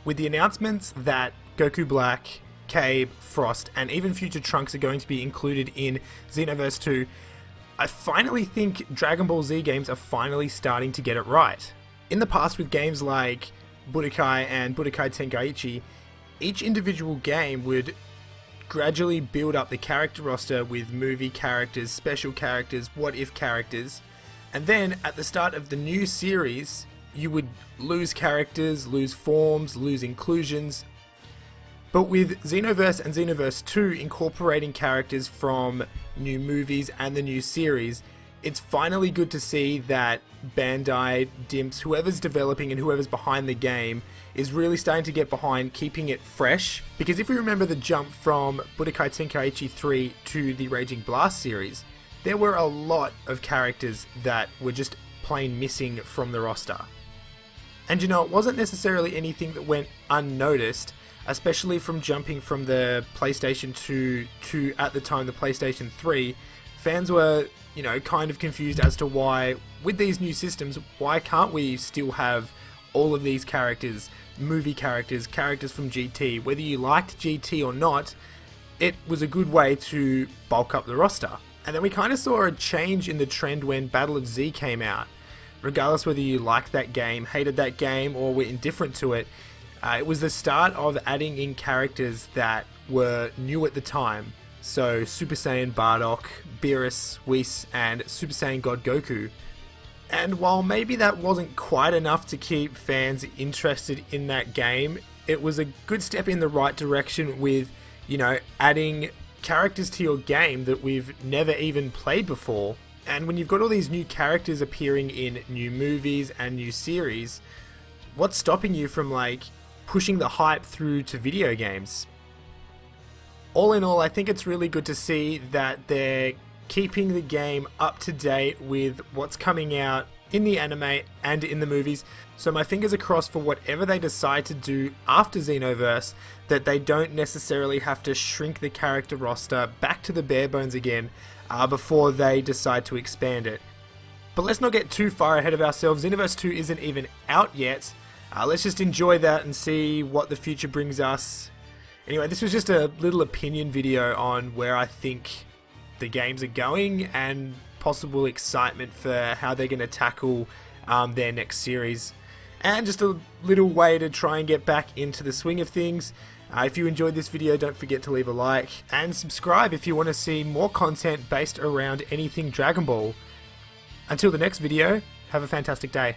With the announcements that Goku Black, Cabe, Frost, and even future Trunks are going to be included in Xenoverse 2, I finally think Dragon Ball Z games are finally starting to get it right. In the past with games like Budokai and Budokai Tenkaichi, each individual game would gradually build up the character roster with movie characters, special characters, what-if characters, and then at the start of the new series, you would lose characters, lose forms, lose inclusions. But with Xenoverse and Xenoverse 2 incorporating characters from new movies and the new series, it's finally good to see that Bandai, Dimps, whoever's developing and whoever's behind the game is really starting to get behind keeping it fresh. Because if we remember the jump from Budokai Tenkaichi 3 to the Raging Blast series, there were a lot of characters that were just plain missing from the roster. And you know, it wasn't necessarily anything that went unnoticed, especially from jumping from the PlayStation 2 to, at the time, the PlayStation 3. Fans were, you know, kind of confused as to why, with these new systems, why can't we still have all of these characters, movie characters, characters from GT? Whether you liked GT or not, it was a good way to bulk up the roster. And then we kind of saw a change in the trend when Battle of Z came out. Regardless whether you liked that game, hated that game, or were indifferent to it, it was the start of adding in characters that were new at the time. So Super Saiyan Bardock, Beerus, Whis, and Super Saiyan God Goku. And while maybe that wasn't quite enough to keep fans interested in that game, it was a good step in the right direction with, you know, adding characters to your game that we've never even played before. And when you've got all these new characters appearing in new movies and new series, what's stopping you from, like, pushing the hype through to video games? All in all, I think it's really good to see that they're keeping the game up to date with what's coming out in the anime and in the movies. So my fingers are crossed for whatever they decide to do after Xenoverse, that they don't necessarily have to shrink the character roster back to the bare bones again before they decide to expand it. But let's not get too far ahead of ourselves. Xenoverse 2 isn't even out yet. Let's just enjoy that and see what the future brings us. Anyway, this was just a little opinion video on where I think the games are going and possible excitement for how they're going to tackle their next series. And just a little way to try and get back into the swing of things. If you enjoyed this video, don't forget to leave a like and subscribe if you want to see more content based around anything Dragon Ball. Until the next video, have a fantastic day.